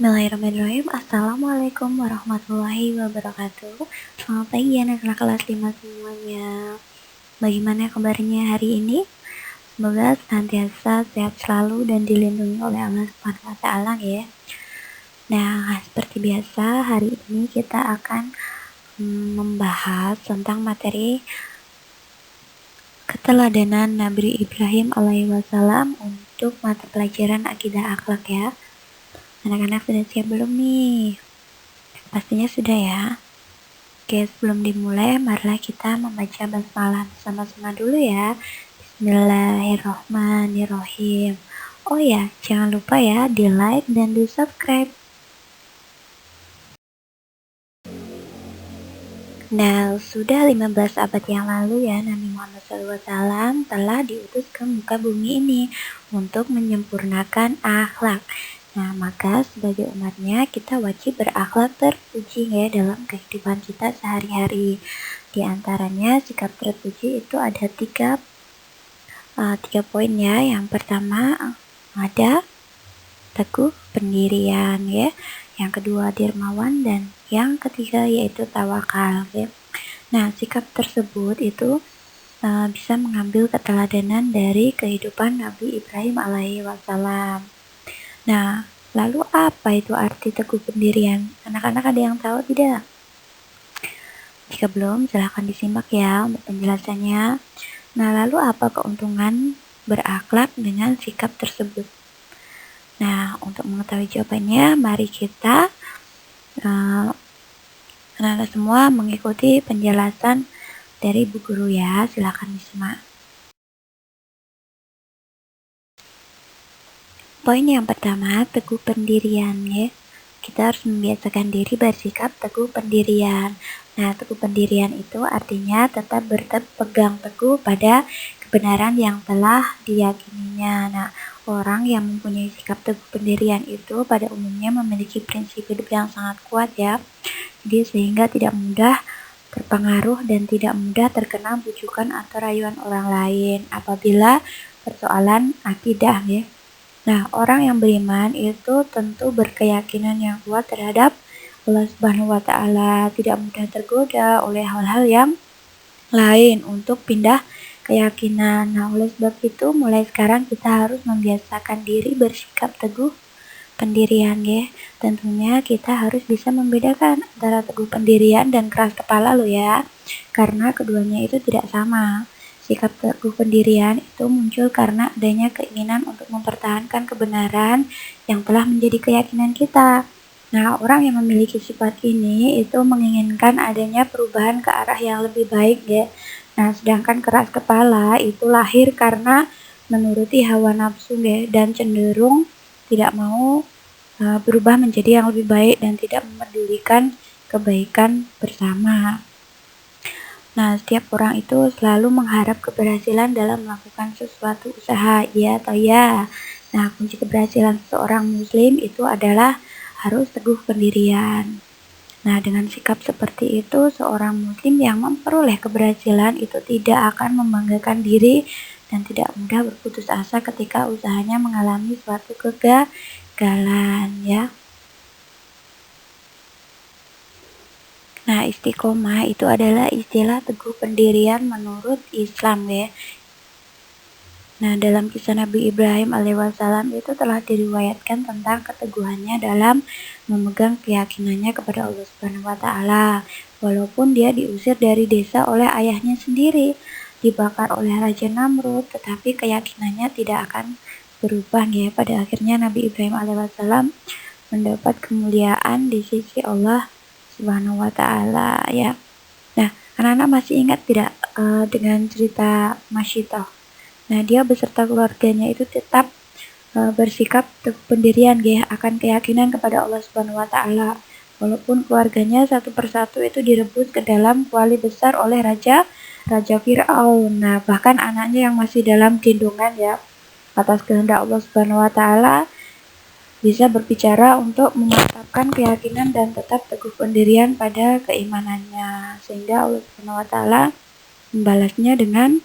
Bismillahirrahmanirrahim. Assalamualaikum warahmatullahi wabarakatuh. Selamat pagi anak-anak kelas 5 semuanya. Bagaimana kabarnya hari ini? Semoga senantiasa sehat selalu dan dilindungi oleh Allah Subhanahu wa taala ya. Nah, seperti biasa hari ini kita akan membahas tentang materi keteladanan Nabi Ibrahim alaihi wasallam untuk mata pelajaran akidah akhlak ya. Anak-anak sudah siap belum nih? Pastinya sudah ya. Oke, sebelum dimulai, marilah kita membaca basmalah bersama-sama dulu ya. Bismillahirrohmanirrohim. Oh ya, jangan lupa ya di like dan di subscribe. Nah, sudah 15 abad yang lalu ya, Nabi Muhammad SAW telah diutus ke muka bumi ini untuk menyempurnakan akhlak. Nah, maka sebagai umatnya kita wajib berakhlak terpuji ya dalam kehidupan kita sehari-hari. Di antaranya sikap terpuji itu ada tiga poin ya. Yang pertama ada teguh pendirian ya. Yang kedua dermawan dan yang ketiga yaitu tawakal ya. Nah, sikap tersebut itu bisa mengambil keteladanan dari kehidupan Nabi Ibrahim alaihi wasallam. Nah, lalu apa itu arti teguh pendirian? Anak-anak ada yang tahu tidak? Jika belum, silahkan disimak ya untuk penjelasannya. Nah, lalu apa keuntungan berakhlak dengan sikap tersebut? Nah, untuk mengetahui jawabannya, mari kita anak-anak semua mengikuti penjelasan dari Bu Guru ya. Silahkan disimak. Poin yang pertama, teguh pendirian ya. Kita harus membiasakan diri bersikap teguh pendirian. Nah, teguh pendirian itu artinya tetap berpegang teguh pada kebenaran yang telah diyakininya. Nah, orang yang mempunyai sikap teguh pendirian itu pada umumnya memiliki prinsip hidup yang sangat kuat ya. Jadi sehingga tidak mudah terpengaruh dan tidak mudah terkena bujukan atau rayuan orang lain apabila persoalan akidah ya. Nah, orang yang beriman itu tentu berkeyakinan yang kuat terhadap Allah Subhanahu wa taala, tidak mudah tergoda oleh hal-hal yang lain untuk pindah keyakinan. Nah, oleh sebab itu mulai sekarang kita harus membiasakan diri bersikap teguh pendirian ya. Tentunya kita harus bisa membedakan antara teguh pendirian dan keras kepala loh ya. Karena keduanya itu tidak sama. Sikap teguh pendirian itu muncul karena adanya keinginan untuk mempertahankan kebenaran yang telah menjadi keyakinan kita. Nah, orang yang memiliki sifat ini itu menginginkan adanya perubahan ke arah yang lebih baik ya. Nah, sedangkan keras kepala itu lahir karena menuruti hawa nafsu ya, dan cenderung tidak mau berubah menjadi yang lebih baik dan tidak memedulikan kebaikan bersama. Nah, setiap orang itu selalu mengharap keberhasilan dalam melakukan sesuatu usaha, ya atau ya. Nah, kunci keberhasilan seorang muslim itu adalah harus teguh pendirian. Nah, dengan sikap seperti itu, seorang muslim yang memperoleh keberhasilan itu tidak akan membanggakan diri dan tidak mudah berputus asa ketika usahanya mengalami suatu kegagalan, ya. Nah, istiqomah itu adalah istilah teguh pendirian menurut Islam ya. Nah, dalam kisah Nabi Ibrahim alaihissalam itu telah diriwayatkan tentang keteguhannya dalam memegang keyakinannya kepada Allah Subhanahu wa taala. Walaupun dia diusir dari desa oleh ayahnya sendiri, dibakar oleh Raja Namrud, tetapi keyakinannya tidak akan berubah ya. Pada akhirnya Nabi Ibrahim alaihissalam mendapat kemuliaan di sisi Allah Subhanahu wa taala ya. Nah, anak-anak masih ingat tidak dengan cerita Masyitoh? Nah, dia beserta keluarganya itu tetap bersikap pendirian ya akan keyakinan kepada Allah Subhanahu wa taala. Walaupun keluarganya satu persatu itu direbut ke dalam kuali besar oleh Raja Fir'aun. Nah, bahkan anaknya yang masih dalam gendongan ya atas kehendak Allah Subhanahu wa taala bisa berbicara untuk memantapkan keyakinan dan tetap teguh pendirian pada keimanannya, sehingga Allah Subhanahu wa taala membalasnya dengan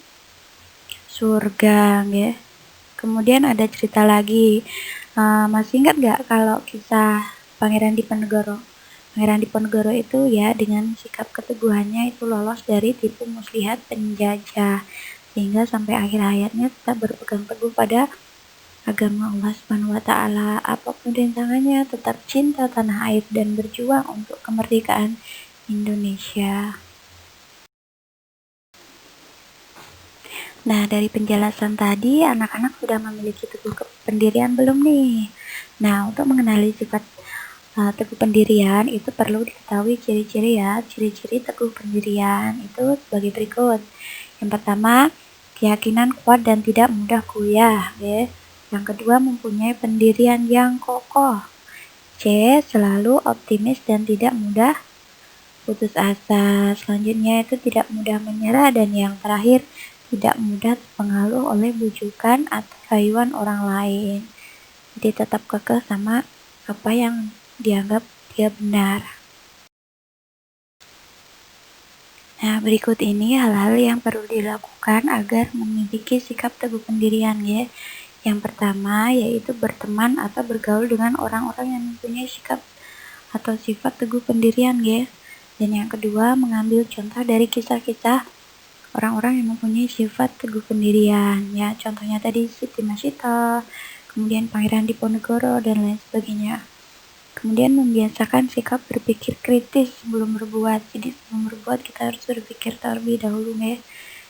surga ya. Kemudian ada cerita lagi, masih ingat gak kalau kisah Pangeran Diponegoro. Pangeran Diponegoro itu ya dengan sikap keteguhannya itu lolos dari tipu muslihat penjajah, sehingga sampai akhir hayatnya tetap berpegang teguh pada agama Allah Subhanahu wa taala. Apapun rintangannya tetap cinta tanah air dan berjuang untuk kemerdekaan Indonesia. Nah, dari penjelasan tadi anak-anak sudah memiliki teguh pendirian belum nih? Nah, untuk mengenali sifat teguh pendirian itu perlu diketahui ciri-ciri ya. Ciri-ciri teguh pendirian itu sebagai berikut. Yang pertama, keyakinan kuat dan tidak mudah goyah, ya. Yang kedua, mempunyai pendirian yang kokoh. C, selalu optimis dan tidak mudah putus asa. Selanjutnya itu tidak mudah menyerah, dan yang terakhir tidak mudah terpengaruh oleh bujukan atau rayuan orang lain. Jadi tetap kekeh sama apa yang dianggap dia benar. Nah, berikut ini hal-hal yang perlu dilakukan agar memiliki sikap teguh pendirian ya. Yang pertama yaitu berteman atau bergaul dengan orang-orang yang mempunyai sikap atau sifat teguh pendirian ya. Dan yang kedua, mengambil contoh dari kisah-kisah orang-orang yang mempunyai sifat teguh pendirian ya. Contohnya tadi Siti Masita, kemudian Pangeran Diponegoro dan lain sebagainya. Kemudian membiasakan sikap berpikir kritis sebelum berbuat. Jadi sebelum berbuat kita harus berpikir terlebih dahulu ya.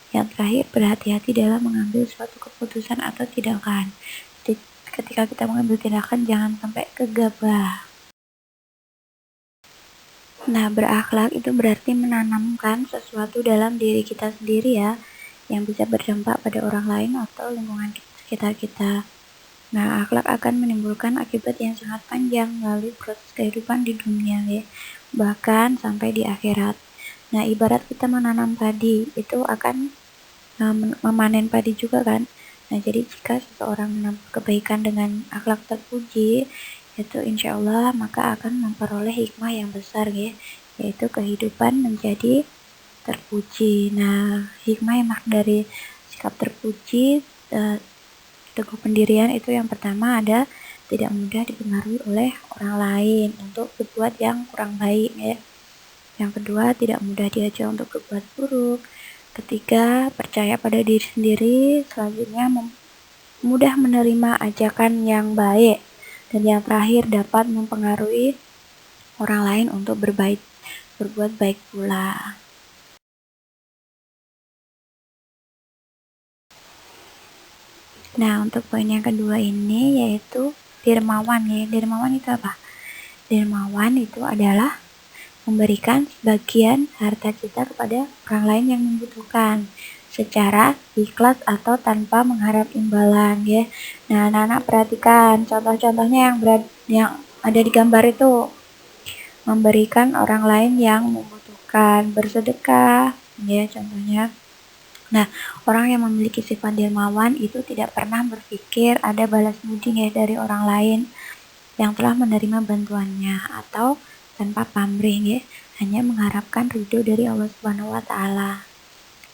Yang terakhir, berhati-hati dalam mengambil suatu keputusan atau tindakan. Jadi ketika kita mengambil tindakan jangan sampai gegabah. Nah, berakhlak itu berarti menanamkan sesuatu dalam diri kita sendiri ya, yang bisa berdampak pada orang lain atau lingkungan sekitar kita. Nah, akhlak akan menimbulkan akibat yang sangat panjang melalui proses kehidupan di dunia ya, bahkan sampai di akhirat. Nah, ibarat kita menanam padi, itu akan memanen padi juga kan. Nah, jadi jika seseorang menanam kebaikan dengan akhlak terpuji, itu insya Allah maka akan memperoleh hikmah yang besar ya, yaitu kehidupan menjadi terpuji. Nah, hikmah yang dari sikap terpuji teguh pendirian itu yang pertama ada tidak mudah dipengaruhi oleh orang lain untuk berbuat yang kurang baik ya. Yang kedua, tidak mudah diajak untuk berbuat buruk. Ketiga, percaya pada diri sendiri. Selanjutnya, mudah menerima ajakan yang baik. Dan yang terakhir, dapat mempengaruhi orang lain untuk berbuat baik pula. Nah, untuk poin yang kedua ini yaitu dermawan ya. Dermawan itu apa? Dermawan itu adalah memberikan sebagian harta kita kepada orang lain yang membutuhkan secara ikhlas atau tanpa mengharap imbalan ya. Nah, anak-anak perhatikan contoh-contohnya yang ada di gambar itu. Memberikan orang lain yang membutuhkan, bersedekah ya contohnya. Nah, orang yang memiliki sifat dermawan itu tidak pernah berpikir ada balas budi ya dari orang lain yang telah menerima bantuannya atau tanpa pamrih ya, hanya mengharapkan ridho dari Allah Subhanahu wa taala.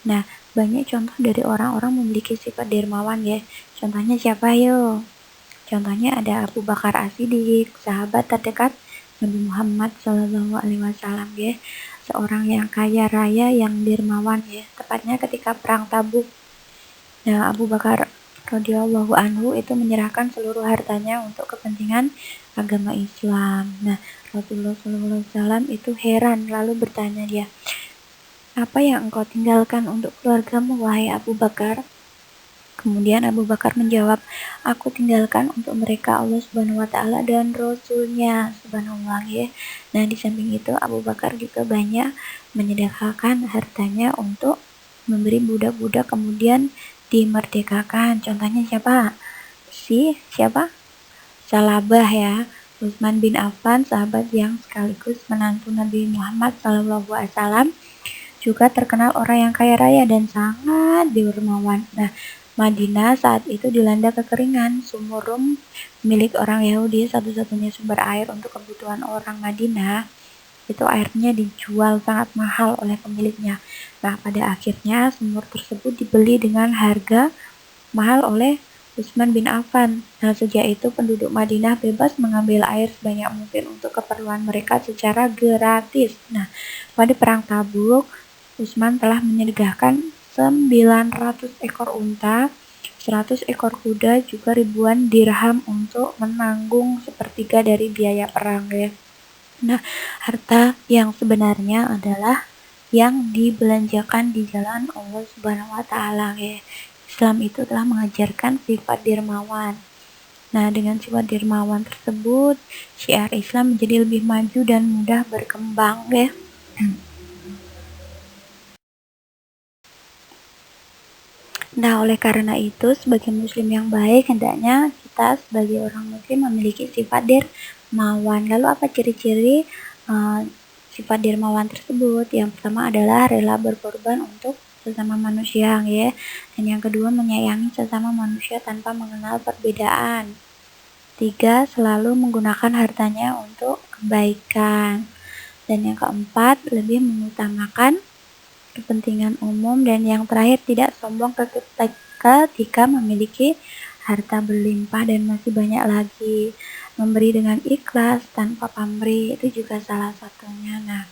Nah, banyak contoh dari orang-orang memiliki sifat dermawan ya. Contohnya siapa yo? Contohnya ada Abu Bakar As-Siddiq, sahabat terdekat Nabi Muhammad SAW ya. Seorang yang kaya raya yang dermawan ya, tepatnya ketika perang Tabuk. Nah, Abu Bakar radhiyallahu anhu itu menyerahkan seluruh hartanya untuk kepentingan agama Islam. Nah, Rasulullah SAW itu heran lalu bertanya dia, apa yang engkau tinggalkan untuk keluargamu wahai Abu Bakar? Kemudian Abu Bakar menjawab, aku tinggalkan untuk mereka Allah Subhanahu wa taala dan Rasulnya, subhanallah ya. Nah, di samping itu Abu Bakar juga banyak menyedekahkan hartanya untuk memberi budak-budak kemudian dimerdekakan. Contohnya siapa? Siapa? Salabah ya. Utsman bin Affan, sahabat yang sekaligus menantu Nabi Muhammad SAW, juga terkenal orang yang kaya raya dan sangat dermawan. Nah, Madinah saat itu dilanda kekeringan. Sumur Rum milik orang Yahudi, satu-satunya sumber air untuk kebutuhan orang Madinah, itu airnya dijual sangat mahal oleh pemiliknya. Nah, pada akhirnya sumur tersebut dibeli dengan harga mahal oleh Utsman bin Affan. Nah, sejak itu penduduk Madinah bebas mengambil air sebanyak mungkin untuk keperluan mereka secara gratis. Nah, pada perang Tabuk, Utsman telah menyedekahkan 900 ekor unta, 100 ekor kuda, juga ribuan dirham untuk menanggung sepertiga dari biaya perang ya. Nah, harta yang sebenarnya adalah yang dibelanjakan di jalan Allah Subhanahu wa taala ya. Islam itu telah mengajarkan sifat dermawan. Nah, dengan sifat dermawan tersebut, syiar Islam menjadi lebih maju dan mudah berkembang ya. Nah, oleh karena itu, sebagai muslim yang baik, hendaknya kita sebagai orang muslim memiliki sifat dermawan. Lalu apa ciri-ciri sifat dermawan tersebut? Yang pertama adalah rela berkorban untuk sesama manusia ya. Dan yang kedua, menyayangi sesama manusia tanpa mengenal perbedaan. 3, selalu menggunakan hartanya untuk kebaikan. Dan yang keempat, lebih mengutamakan kepentingan umum. Dan yang terakhir, tidak sombong ketika memiliki harta berlimpah dan masih banyak lagi. Memberi dengan ikhlas tanpa pamrih, itu juga salah satunya. Nah,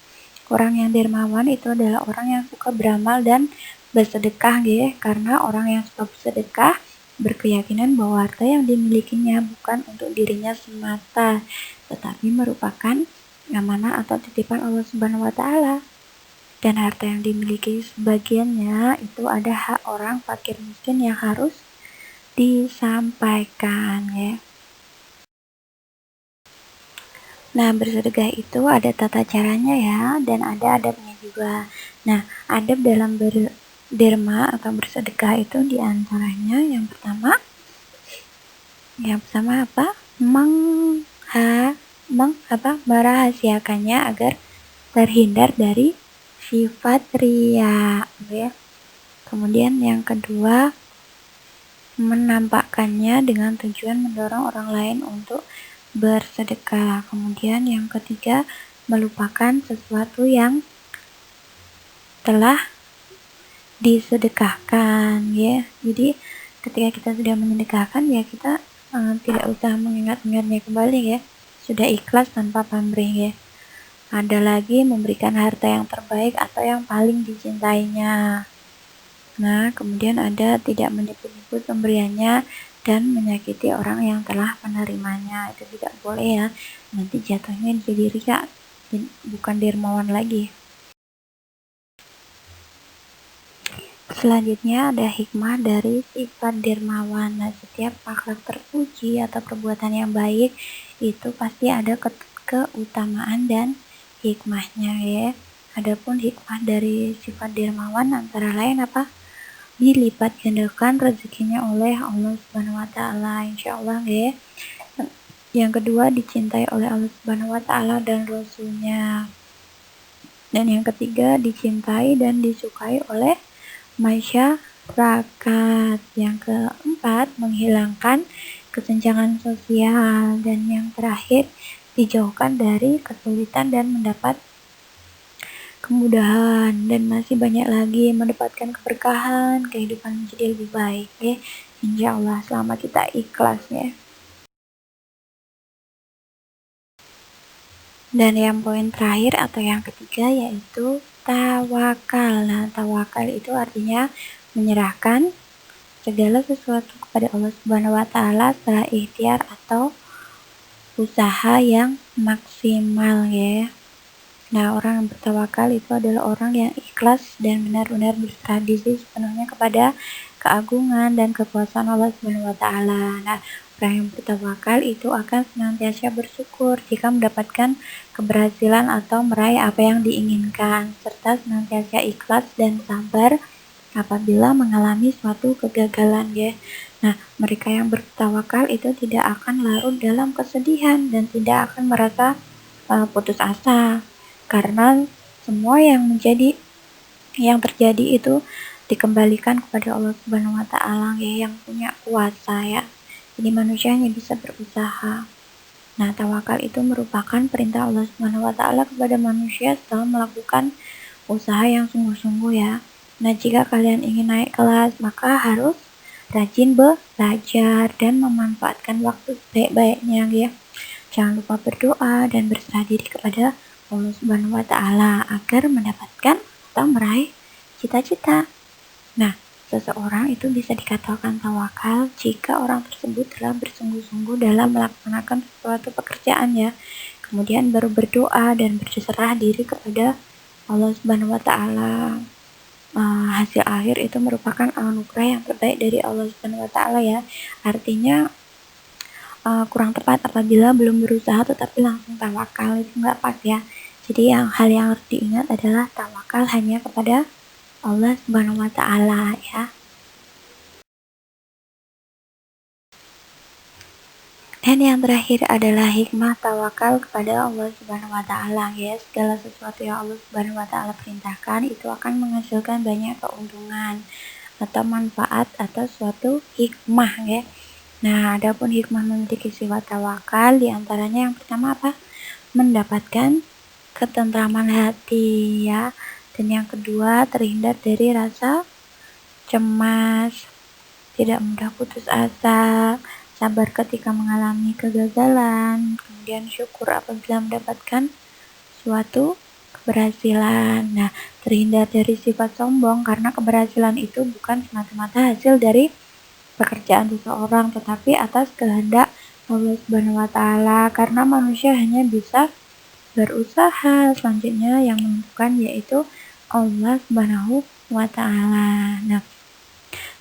orang yang dermawan itu adalah orang yang suka beramal dan bersedekah ya, karena orang yang suka bersedekah berkeyakinan bahwa harta yang dimilikinya bukan untuk dirinya semata, tetapi merupakan amanah atau titipan Allah Subhanahu wa taala. Dan harta yang dimiliki sebagiannya itu ada hak orang fakir miskin yang harus disampaikan ya. Nah, bersedekah itu ada tata caranya ya, dan ada adabnya juga. Nah, adab dalam berderma atau bersedekah itu diantaranya yang pertama apa? Merahasiakannya agar terhindar dari sifat riya ya. Kemudian yang kedua, menampakkannya dengan tujuan mendorong orang lain untuk bersedekah. Kemudian yang ketiga, melupakan sesuatu yang telah disedekahkan ya. Jadi ketika kita sudah menyedekahkan ya, kita tidak usah mengingat-ingatnya kembali ya. Sudah ikhlas tanpa pamrih ya. Ada lagi memberikan harta yang terbaik atau yang paling dicintainya. Nah, kemudian ada tidak menipu-nipu pemberiannya dan menyakiti orang yang telah menerimanya. Itu tidak boleh ya. Nanti jatuhnya jadi riya, bukan dermawan lagi. Selanjutnya ada hikmah dari sifat dermawan. Nah, setiap akhlak terpuji atau perbuatan yang baik itu pasti ada keutamaan dan hikmahnya ya. Adapun hikmah dari sifat dermawan antara lain apa? Dilipat gandakan rezekinya oleh Allah Subhanahu wa taala, insyaallah ya. Yang kedua, dicintai oleh Allah Subhanahu wa taala dan Rasulnya. Dan yang ketiga, dicintai dan disukai oleh masyarakat. Yang keempat, menghilangkan kesenjangan sosial. Dan yang terakhir, dijauhkan dari kesulitan dan mendapat kemudahan. Dan masih banyak lagi, mendapatkan keberkahan, kehidupan menjadi lebih baik ya. Insya Allah selama kita ikhlas ya. Dan yang poin terakhir atau yang ketiga yaitu tawakal. Nah, tawakal itu artinya menyerahkan segala sesuatu kepada Allah Subhanahu wa taala setelah ikhtiar atau usaha yang maksimal ya. Nah, orang yang bertawakal itu adalah orang yang ikhlas dan benar-benar berserah diri sepenuhnya kepada keagungan dan kekuasaan Allah Subhanahu wa taala. Nah, orang yang bertawakal itu akan senantiasa bersyukur jika mendapatkan keberhasilan atau meraih apa yang diinginkan, serta senantiasa ikhlas dan sabar apabila mengalami suatu kegagalan ya. Nah, mereka yang bertawakal itu tidak akan larut dalam kesedihan dan tidak akan merasa putus asa, karena semua yang terjadi itu dikembalikan kepada Allah Subhanahu wa taala ya, yang punya kuasa ya. Jadi manusia hanya bisa berusaha. Nah, tawakal itu merupakan perintah Allah Subhanahu wa taala kepada manusia setelah melakukan usaha yang sungguh-sungguh ya. Nah, jika kalian ingin naik kelas, maka harus rajin belajar dan memanfaatkan waktu baik-baiknya ya. Jangan lupa berdoa dan berserah diri kepada Allah Subhanahu wa Ta'ala agar mendapatkan atau meraih cita-cita. Nah, seseorang itu bisa dikatakan tawakal jika orang tersebut telah bersungguh-sungguh dalam melaksanakan suatu pekerjaan ya. Kemudian baru berdoa dan berserah diri kepada Allah Subhanahu wa Ta'ala. Hasil akhir itu merupakan anugerah yang terbaik dari Allah Subhanahu wa Ta'ala ya. Artinya kurang tepat apabila belum berusaha tetapi langsung tawakal, itu nggak pas ya. Jadi hal yang harus diingat adalah tawakal hanya kepada Allah Subhanahu wa Ta'ala ya. Dan yang terakhir adalah hikmah tawakal kepada Allah Subhanahu wa Ta'ala ya. Segala sesuatu yang Allah Subhanahu wa Ta'ala perintahkan itu akan menghasilkan banyak keuntungan atau manfaat atau suatu hikmah ya. Nah, adapun hikmah memiliki sifat tawakal diantaranya yang pertama apa? Mendapatkan ketentraman hati ya. Dan yang kedua terhindar dari rasa cemas, tidak mudah putus asa, sabar ketika mengalami kegagalan, kemudian syukur apabila mendapatkan suatu keberhasilan. Nah, terhindar dari sifat sombong karena keberhasilan itu bukan semata-mata hasil dari pekerjaan seseorang tetapi atas kehendak Allah Subhanahu wa Ta'ala, karena manusia hanya bisa berusaha, selanjutnya yang menentukan yaitu Allah Subhanahu wa Ta'ala. Nah,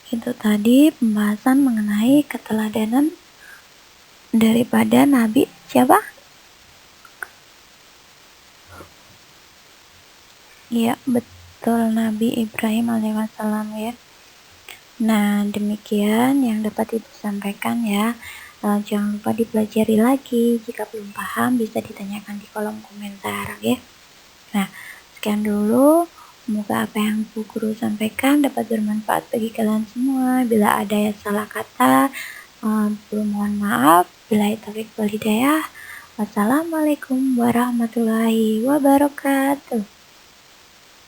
itu tadi pembahasan mengenai keteladanan daripada Nabi siapa? Ya, betul, Nabi Ibrahim alaihissalam ya. Nah, demikian yang dapat Ibu sampaikan ya. Jangan lupa dipelajari lagi. Jika belum paham bisa ditanyakan di kolom komentar ya. Nah, sekian dulu. Semoga apa yang Bu Guru sampaikan dapat bermanfaat bagi kalian semua. Bila ada yang salah kata, mohon maaf. Billahi taufiq wal hidayah. Wassalamualaikum warahmatullahi wabarakatuh.